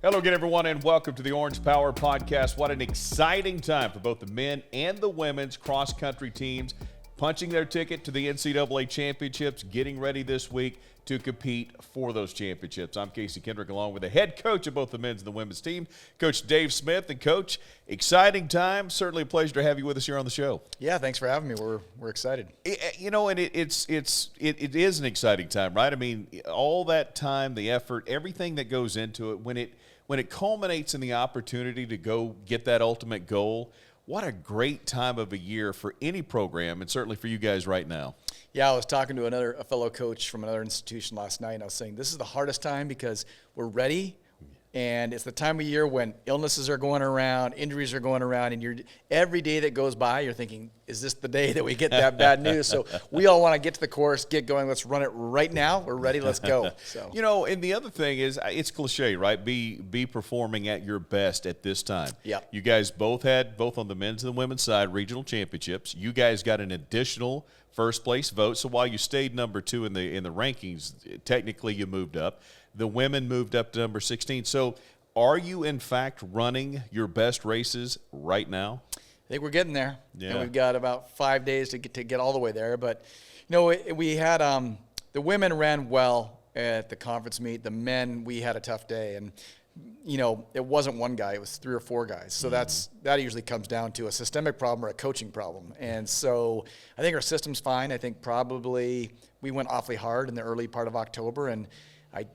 Hello again, everyone, and welcome to the Orange Power Podcast. What an exciting time for both the men and the women's cross-country teams punching their ticket to the NCAA championships, getting ready this week to compete for those championships. I'm Casey Kendrick, along with the head coach of both the men's and the women's team, Coach Dave Smith. And, Coach, exciting time. Certainly a pleasure to have you with us here on the show. Yeah, thanks for having me. We're excited. You know, and it is an exciting time, right? I mean, all that time, the effort, everything that goes into it, when it culminates in the opportunity to go get that ultimate goal, what a great time of a year for any program, and certainly for you guys right now. Yeah, I was talking to a fellow coach from another institution last night, and I was saying this is the hardest time because we're ready, and it's the time of year when illnesses are going around, injuries are going around, and every day that goes by, you're thinking, is this the day that we get that bad news? So we all want to get to the course, get going. Let's run it right now. We're ready. Let's go. So you know, and the other thing is, it's cliche, right? Be performing at your best at this time. Yeah. You guys both on the men's and the women's side, regional championships. You guys got an additional first place vote. So while you stayed number 2 in the rankings, technically you moved up. The women moved up to number 16. So are you, in fact, running your best races right now? I think we're getting there. Yeah. And we've got about 5 days to get all the way there. But, you know, we had the women ran well at the conference meet. The men, we had a tough day. And, you know, it wasn't one guy. It was 3 or 4 guys. So that usually comes down to a systemic problem or a coaching problem. And so I think our system's fine. I think probably we went awfully hard in the early part of October, and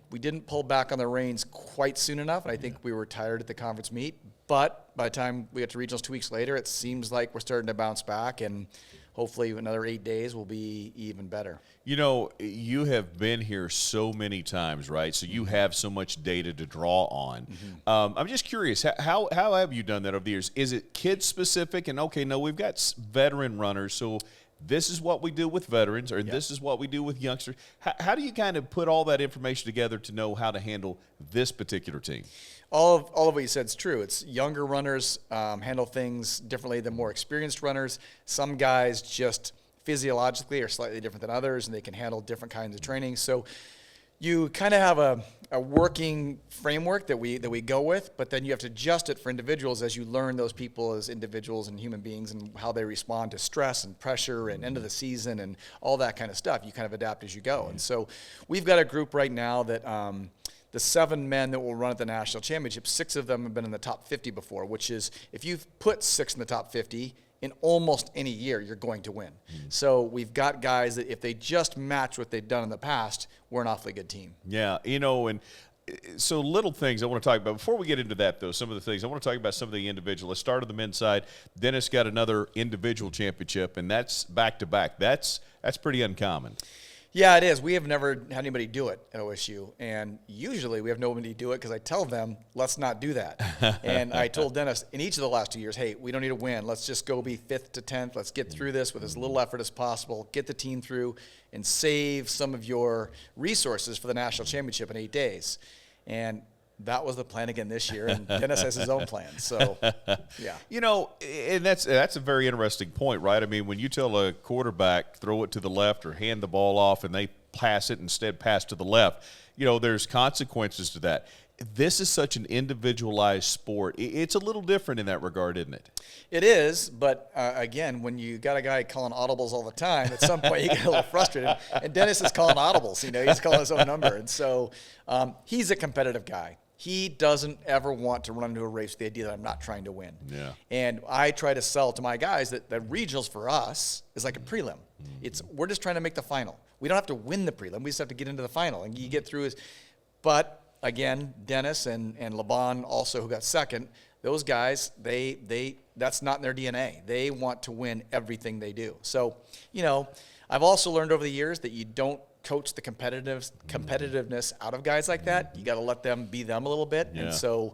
we didn't pull back on the reins quite soon enough, and I think we were tired at the conference meet. But by the time we get to regionals 2 weeks later, it seems like we're starting to bounce back, and hopefully another 8 days will be even better. You know, you have been here so many times, right? So you have so much data to draw on. Mm-hmm. I'm just curious, how have you done that over the years? Is it kid-specific? And, okay, no, we've got veteran runners, so this is what we do with veterans, or this is what we do with youngsters. How do you kind of put all that information together to know how to handle this particular team? All of what you said is true. It's younger runners handle things differently than more experienced runners. Some guys just physiologically are slightly different than others, and they can handle different kinds of training. So you kind of have a working framework that we go with, but then you have to adjust it for individuals as you learn those people as individuals and human beings and how they respond to stress and pressure and end of the season and all that kind of stuff. You kind of adapt as you go. And so we've got a group right now that the 7 men that will run at the national championship, 6 of them have been in the top 50 before, which is if you've put 6 in the top 50, in almost any year, you're going to win. So we've got guys that if they just match what they've done in the past, we're an awfully good team. Yeah, you know, and so little things I want to talk about. Before we get into that, though, some of the things, I want to talk about some of the individual. Let's start on the men's side. Dennis got another individual championship, and that's back-to-back. That's pretty uncommon. Yeah, it is. We have never had anybody do it at OSU, and usually we have nobody do it because I tell them, let's not do that. And I told Dennis in each of the last 2 years, hey, we don't need to win. Let's just go be 5th to 10th. Let's get through this with as little effort as possible, get the team through, and save some of your resources for the national championship in 8 days. And that was the plan again this year, and Dennis has his own plan. So, yeah. You know, and that's a very interesting point, right? I mean, when you tell a quarterback, throw it to the left or hand the ball off, and they pass it instead pass to the left, you know, there's consequences to that. This is such an individualized sport. It's a little different in that regard, isn't it? It is, but again, when you got a guy calling audibles all the time, at some point you get a little frustrated. And Dennis is calling audibles. You know, he's calling his own number. And so he's a competitive guy. He doesn't ever want to run into a race with the idea that I'm not trying to win. Yeah. And I try to sell to my guys that regionals for us is like a prelim. We're just trying to make the final. We don't have to win the prelim. We just have to get into the final. And you get through but again, Dennis and Laban also, who got second, those guys, that's not in their DNA. They want to win everything they do. So, you know, I've also learned over the years that you don't coach the competitiveness out of guys like that. You got to let them be them a little bit. Yeah. And so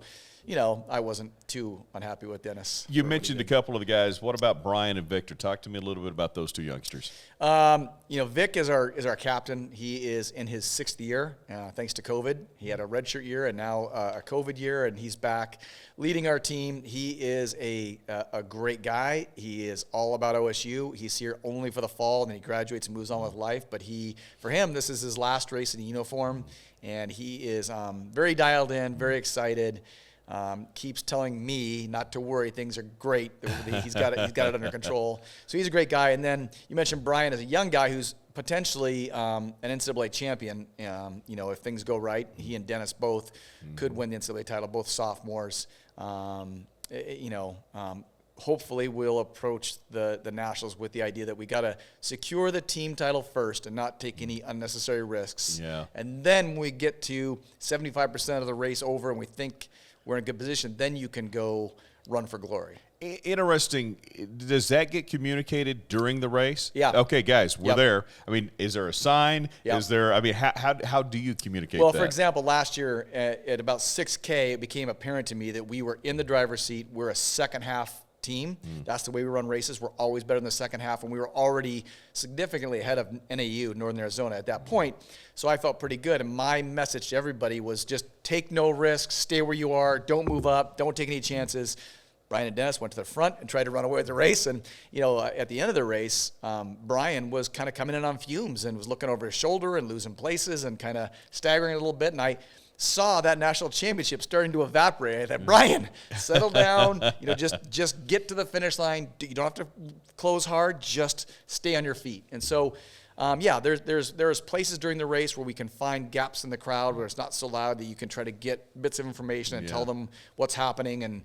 I wasn't too unhappy with Dennis. You mentioned a couple of the guys. What about Brian and Victor? Talk to me a little bit about those two youngsters. Vic is our captain. He is in his 6th year, thanks to COVID. He had a redshirt year and now a COVID year, and he's back leading our team. He is a great guy. He is all about OSU. He's here only for the fall, and then he graduates and moves on with life. But for him, this is his last race in uniform, and he is very dialed in, very excited. Keeps telling me not to worry, things are great. He's got it under control. So he's a great guy. And then you mentioned Brian as a young guy who's potentially an NCAA champion. If things go right, he and Dennis both could win the NCAA title, both sophomores. Hopefully we'll approach the Nationals with the idea that we got to secure the team title first and not take any unnecessary risks. Yeah. And then when we get to 75% of the race over and we think we're in a good position, then you can go run for glory. Interesting. Does that get communicated during the race? Yeah. Okay, guys, we're there. I mean, is there a sign? Yep. Is there? I mean, how do you communicate that? Well, that? for example, last year at about 6K, it became apparent to me that we were in the driver's seat. We're a second half team. That's the way we run races. We're always better in the second half, and we were already significantly ahead of NAU, Northern Arizona, at that point. So I felt pretty good, and my message to everybody was just take no risks, stay where you are, don't move up, don't take any chances. Brian and Dennis went to the front and tried to run away with the race, and at the end of the race, Brian was kind of coming in on fumes and was looking over his shoulder and losing places and kind of staggering a little bit, and I saw that national championship starting to evaporate. I thought, Brian, settle down. Just get to the finish line. You don't have to close hard. Just stay on your feet. And so, there's places during the race where we can find gaps in the crowd where it's not so loud that you can try to get bits of information and tell them what's happening. And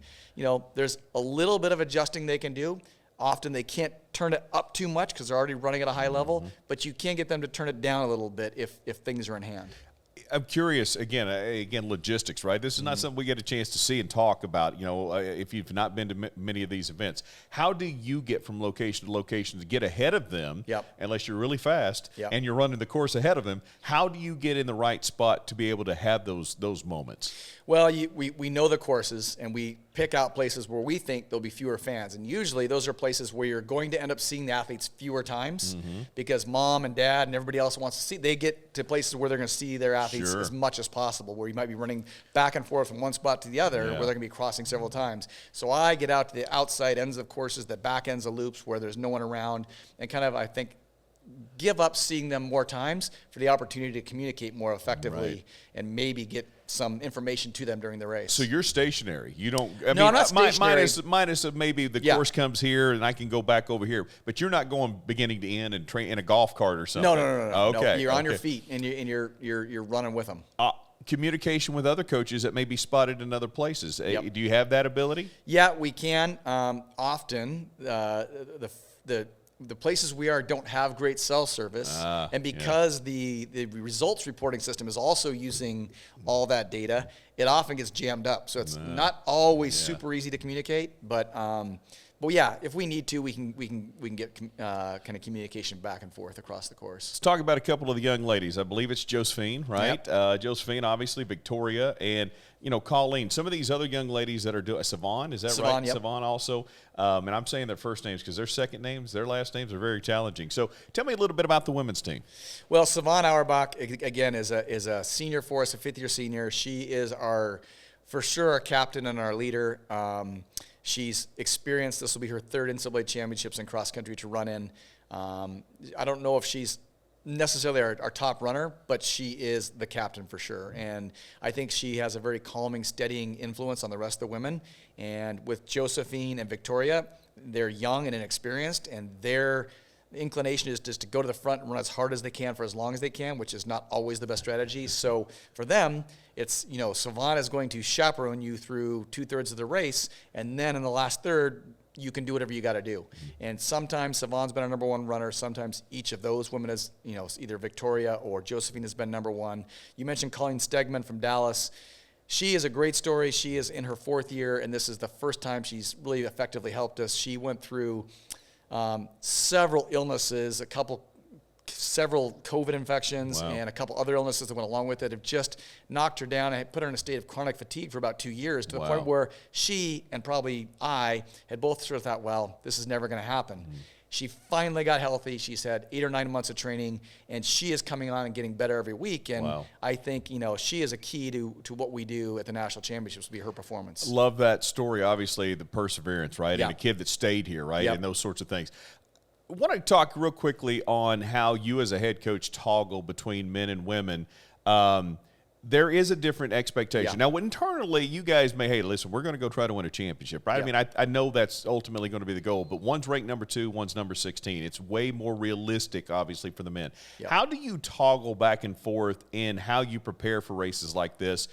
there's a little bit of adjusting they can do. Often they can't turn it up too much because they're already running at a high level, but you can get them to turn it down a little bit if things are in hand. I'm curious, again, logistics, right? This is not something we get a chance to see and talk about, if you've not been to many of these events. How do you get from location to location to get ahead of them, unless you're really fast and you're running the course ahead of them? How do you get in the right spot to be able to have those moments? Well, we know the courses, and we pick out places where we think there'll be fewer fans. And usually those are places where you're going to end up seeing the athletes fewer times because mom and dad and everybody else wants to see. They get to places where they're going to see their athletes as much as possible, where you might be running back and forth from one spot to the other, where they're going to be crossing several times. So I get out to the outside ends of courses, the back ends of loops where there's no one around, and kind of, I think, give up seeing them more times for the opportunity to communicate more effectively and maybe get some information to them during the race. So you're stationary. You don't. I'm not stationary. Minus maybe the course comes here and I can go back over here, but you're not going beginning to end and train in a golf cart or something. No. Okay, no, you're on your feet and you're running with them. Communication with other coaches that may be spotted in other places. Do you have that ability? Yeah, we can. Often the places we are don't have great cell service, and because the results reporting system is also using all that data, it often gets jammed up. So it's not always super easy to communicate, but if we need to, we can get kind of communication back and forth across the course. Let's talk about a couple of the young ladies. I believe it's Josephine, right? Yep. Josephine, obviously, Victoria, and Colleen. Some of these other young ladies that are doing Savon, is that right? Yep. Savon also, and I'm saying their first names because their second names, their last names are very challenging. So tell me a little bit about the women's team. Well, Savon Auerbach again is a senior for us, a fifth-year senior. She is for sure our captain and our leader. She's experienced. This will be her third NCAA championships in cross country to run in. I don't know if she's necessarily our top runner, but she is the captain for sure. And I think she has a very calming, steadying influence on the rest of the women. And with Josephine and Victoria, they're young and inexperienced, and their inclination is just to go to the front and run as hard as they can for as long as they can, which is not always the best strategy. So for them, it's, Savon is going to chaperone you through 2/3 of the race, and then in the last third, you can do whatever you got to do. And sometimes Savon's been our number one runner. Sometimes each of those women is, either Victoria or Josephine has been number one. You mentioned Colleen Stegman from Dallas. She is a great story. She is in her 4th year, and this is the first time she's really effectively helped us. She went through several illnesses, a couple several COVID infections Wow. and a couple other illnesses that went along with it have just knocked her down and put her in a state of chronic fatigue for about 2 years, to the Wow. point where she and probably I had both sort of thought, well, this is never going to happen. She finally got healthy. She's had 8 or 9 months of training, and she is coming on and getting better every week. And Wow. I think, she is a key to what we do at the national championships, will be her performance. Love that story, obviously, the perseverance, right? Yeah. And a kid that stayed here, right? Yep. And those sorts of things. I want to talk real quickly on how you as a head coach toggle between men and women. There is a different expectation. Yeah. Now, internally, you guys may, hey, listen, we're going to go try to win a championship, right? Yeah. I mean, I know that's ultimately going to be the goal, but one's ranked number 2, one's number 16. It's way more realistic, obviously, for the men. Yeah. How do you toggle back and forth in how you prepare for races like this,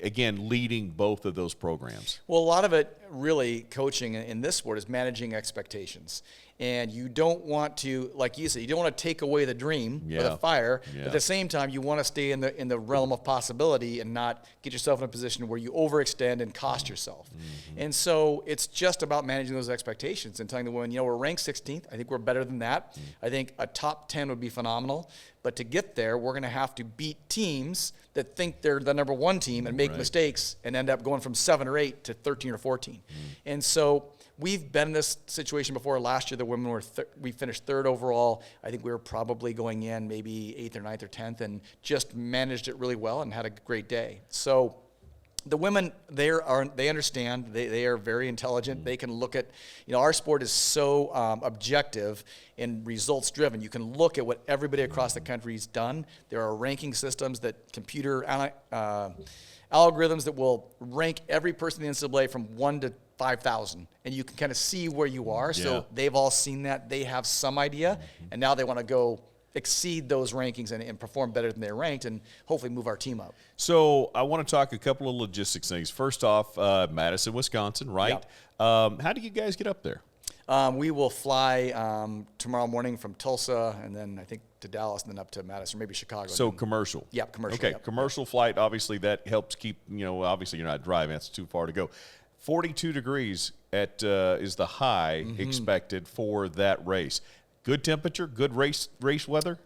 again, leading both of those programs? Well, a lot of it, really, coaching in this sport is managing expectations. And you don't want to, like you said, you don't want to take away the dream or Yeah. the fire. Yeah. But at the same time, you want to stay in the realm of possibility and not get yourself in a position where you overextend and cost yourself. And so it's just about managing those expectations and telling the women, we're ranked 16th. I think we're better than that. I think a top 10 would be phenomenal. But to get there, we're going to have to beat teams that think they're the number 1 team and make Right. mistakes and end up going from 7 or 8 to 13 or 14. And so we've been in this situation before. Last year, the women we finished 3rd overall. I think we were probably going in maybe 8th or 9th or 10th, and just managed it really well and had a great day. So the women, they understand. They are very intelligent. They can look at, our sport is so objective and results driven. You can look at what everybody across the country's done. There are ranking systems that computer algorithms that will rank every person in the NCAA from 1 to 5,000, and you can kind of see where you are. Yeah. So they've all seen that. They have some idea, and now they want to go exceed those rankings and perform better than they're ranked, and hopefully move our team up. So I want to talk a couple of logistics things. First off, Madison, Wisconsin, right? How do you guys get up there? We will fly tomorrow morning from Tulsa, and then I think to Dallas, and then up to Madison, or maybe Chicago. So commercial. Yeah, commercial. Okay, yep. commercial flight, obviously that helps keep, obviously you're not driving, that's too far to go. 42 degrees is the high expected for that race. Good temperature, good race weather?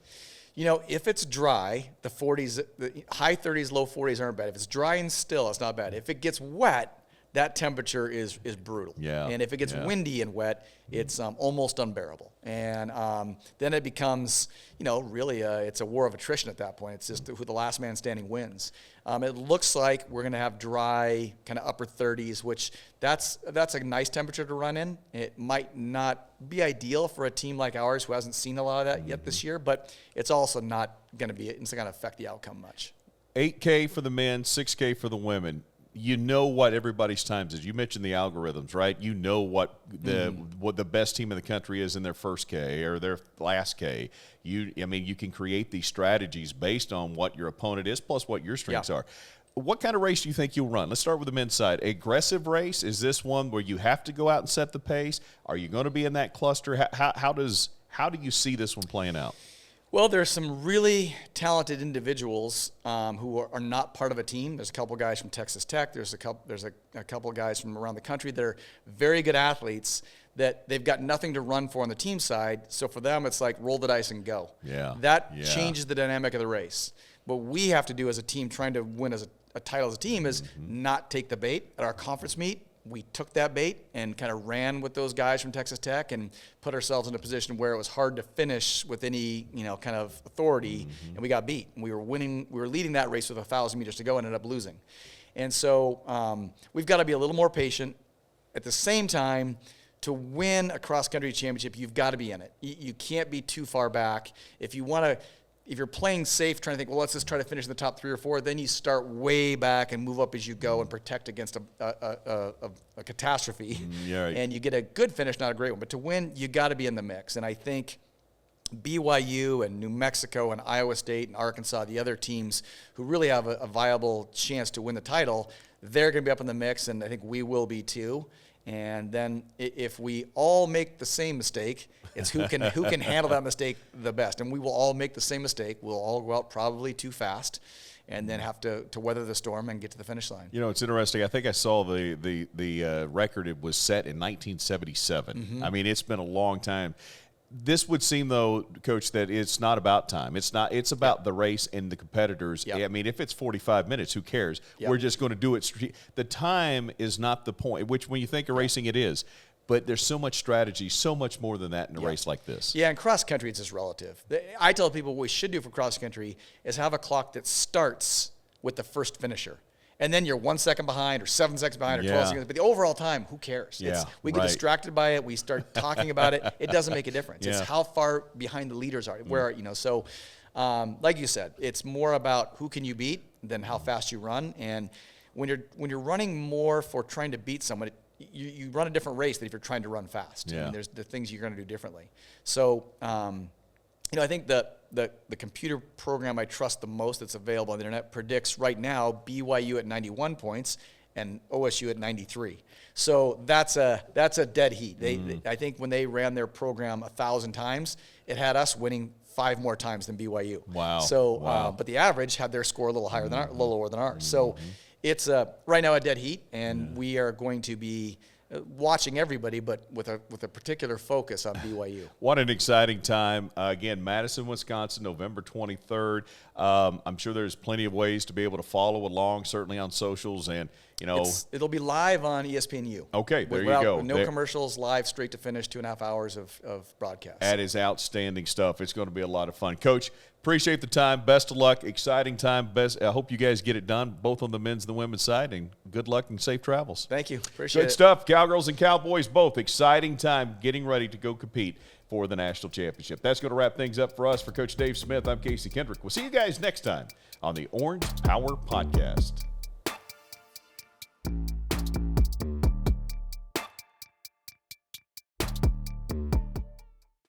If it's dry, the 40s, the high 30s, low 40s aren't bad. If it's dry and still, it's not bad. If it gets wet, that temperature is brutal. Yeah. And if it gets windy and wet, it's almost unbearable. And then it becomes, really it's a war of attrition at that point. It's just who the last man standing wins. It looks like we're going to have dry, kind of upper 30s, which that's a nice temperature to run in. It might not be ideal for a team like ours who hasn't seen a lot of that yet this year, but it's also not going to affect the outcome much. 8K for the men, 6K for the women. You know what everybody's times is. You mentioned the algorithms, right? You know what the best team in the country is in their first K or their last K. You can create these strategies based on what your opponent is plus what your strengths are. What kind of race do you think you'll run? Let's start with the men's side. Aggressive race? Is this one where you have to go out and set the pace? Are you going to be in that cluster? How do you see this one playing out? Well, there's some really talented individuals who are not part of a team. There's a couple guys from Texas Tech. There's a couple guys from around the country that are very good athletes that they've got nothing to run for on the team side. So for them, it's like roll the dice and go. Yeah. That changes the dynamic of the race. What we have to do as a team trying to win as a title as a team is not take the bait. At our conference meet, we took that bait and kind of ran with those guys from Texas Tech and put ourselves in a position where it was hard to finish with any, kind of authority, and we got beat. And we were leading that race with 1,000 meters to go and ended up losing. And so we've got to be a little more patient. At the same time, to win a cross-country championship, you've got to be in it. You can't be too far back. If you're playing safe, trying to think, well, let's just try to finish in the top 3 or 4, then you start way back and move up as you go and protect against a catastrophe. Right. And you get a good finish, not a great one. But to win, you got to be in the mix. And I think BYU and New Mexico and Iowa State and Arkansas, the other teams who really have a viable chance to win the title, they're going to be up in the mix, and I think we will be too. And then if we all make the same mistake, it's who can handle that mistake the best. And we will all make the same mistake. We'll all go out probably too fast and then have to weather the storm and get to the finish line. It's interesting. I think I saw the record. It was set in 1977. I mean, it's been a long time. This would seem, though, Coach, that it's not about time. It's not. It's about the race and the competitors. Yep. I mean, if it's 45 minutes, who cares? Yep. We're just going to do it. The time is not the point, which when you think of racing, it is. But there's so much strategy, so much more than that in a race like this. Yeah, and cross country, it's just relative. I tell people what we should do for cross country is have a clock that starts with the first finisher. And then you're 1 second behind or 7 seconds behind or 12 seconds. But the overall time, who cares? Yeah, We get distracted by it. We start talking about it. It doesn't make a difference. It's how far behind the leaders are. Where, so like you said, it's more about who can you beat than how fast you run. And when you're running more for trying to beat someone, you run a different race than if you're trying to run fast. Yeah. I mean, there's the things you're going to do differently. So, I think the computer program I trust the most that's available on the internet predicts right now BYU at 91 points and OSU at 93. So that's a dead heat. I think when they ran their program 1,000 times, it had us winning 5 more times than BYU. Wow. So, but the average had their score a little higher than a little lower than ours. So it's right now a dead heat, and we are going to be watching everybody, but with a particular focus on BYU. What an exciting time. Again, Madison, Wisconsin, November 23rd. I'm sure there's plenty of ways to be able to follow along, certainly on socials. And, it'll be live on ESPNU. Okay, there you go. No commercials, live, straight to finish, 2.5 hours of broadcast. That is outstanding stuff. It's going to be a lot of fun. Coach, appreciate the time. Best of luck. Exciting time. I hope you guys get it done, both on the men's and the women's side, and good luck and safe travels. Thank you. Appreciate it. Good stuff. Cowgirls and Cowboys both. Exciting time getting ready to go compete for the national championship. That's going to wrap things up for us. For Coach Dave Smith, I'm Casey Kendrick. We'll see you guys next time on the Orange Power Podcast.